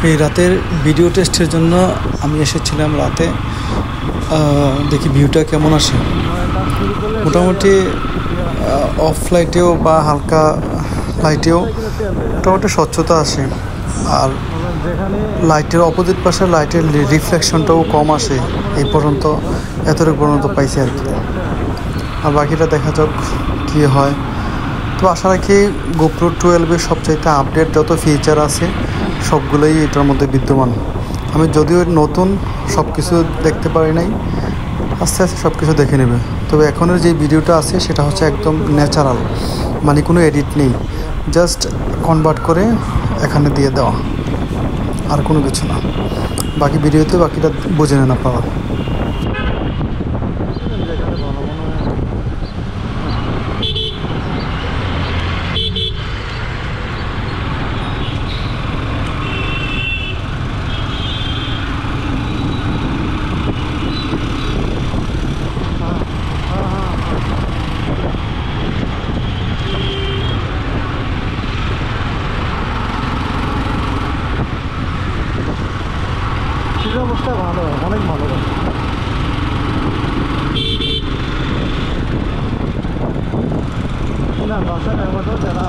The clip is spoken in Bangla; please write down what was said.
এই রাতের ভিডিও টেস্টের জন্য আমি এসেছিলাম রাতে। দেখি ভিউটা কেমন আসে। মোটামুটি অফ লাইটেও বা হালকা লাইটেও মোটামুটি স্বচ্ছতা আসে, আর লাইটের অপোজিট পাশে লাইটের রিফ্লেকশনটাও কম আসে। এই পর্যন্ত এতটুকু পর্যন্ত পাইছি আর কি। আর বাকিটা দেখা যাক কী হয়। তো আশা রাখি GoPro 12-এর সবচাইতে আপডেট যত ফিচার আছে সবগুলোই এটার মধ্যে বিদ্যমান। আমি যদিও নতুন সব কিছু দেখতে পারি নাই, আস্তে আস্তে সব কিছু দেখে নেবে। তবে এখনের যে ভিডিওটা আছে সেটা হচ্ছে একদম ন্যাচারাল, মানে কোনো এডিট নেই, জাস্ট কনভার্ট করে এখানে দিয়ে দেওয়া, আর কোনো কিছু না। বাকি ভিডিওতে বাকিটা বুঝে নেন আপনারা। অবস্থা ভালো, অনেক ভালো। না বাসায় যারা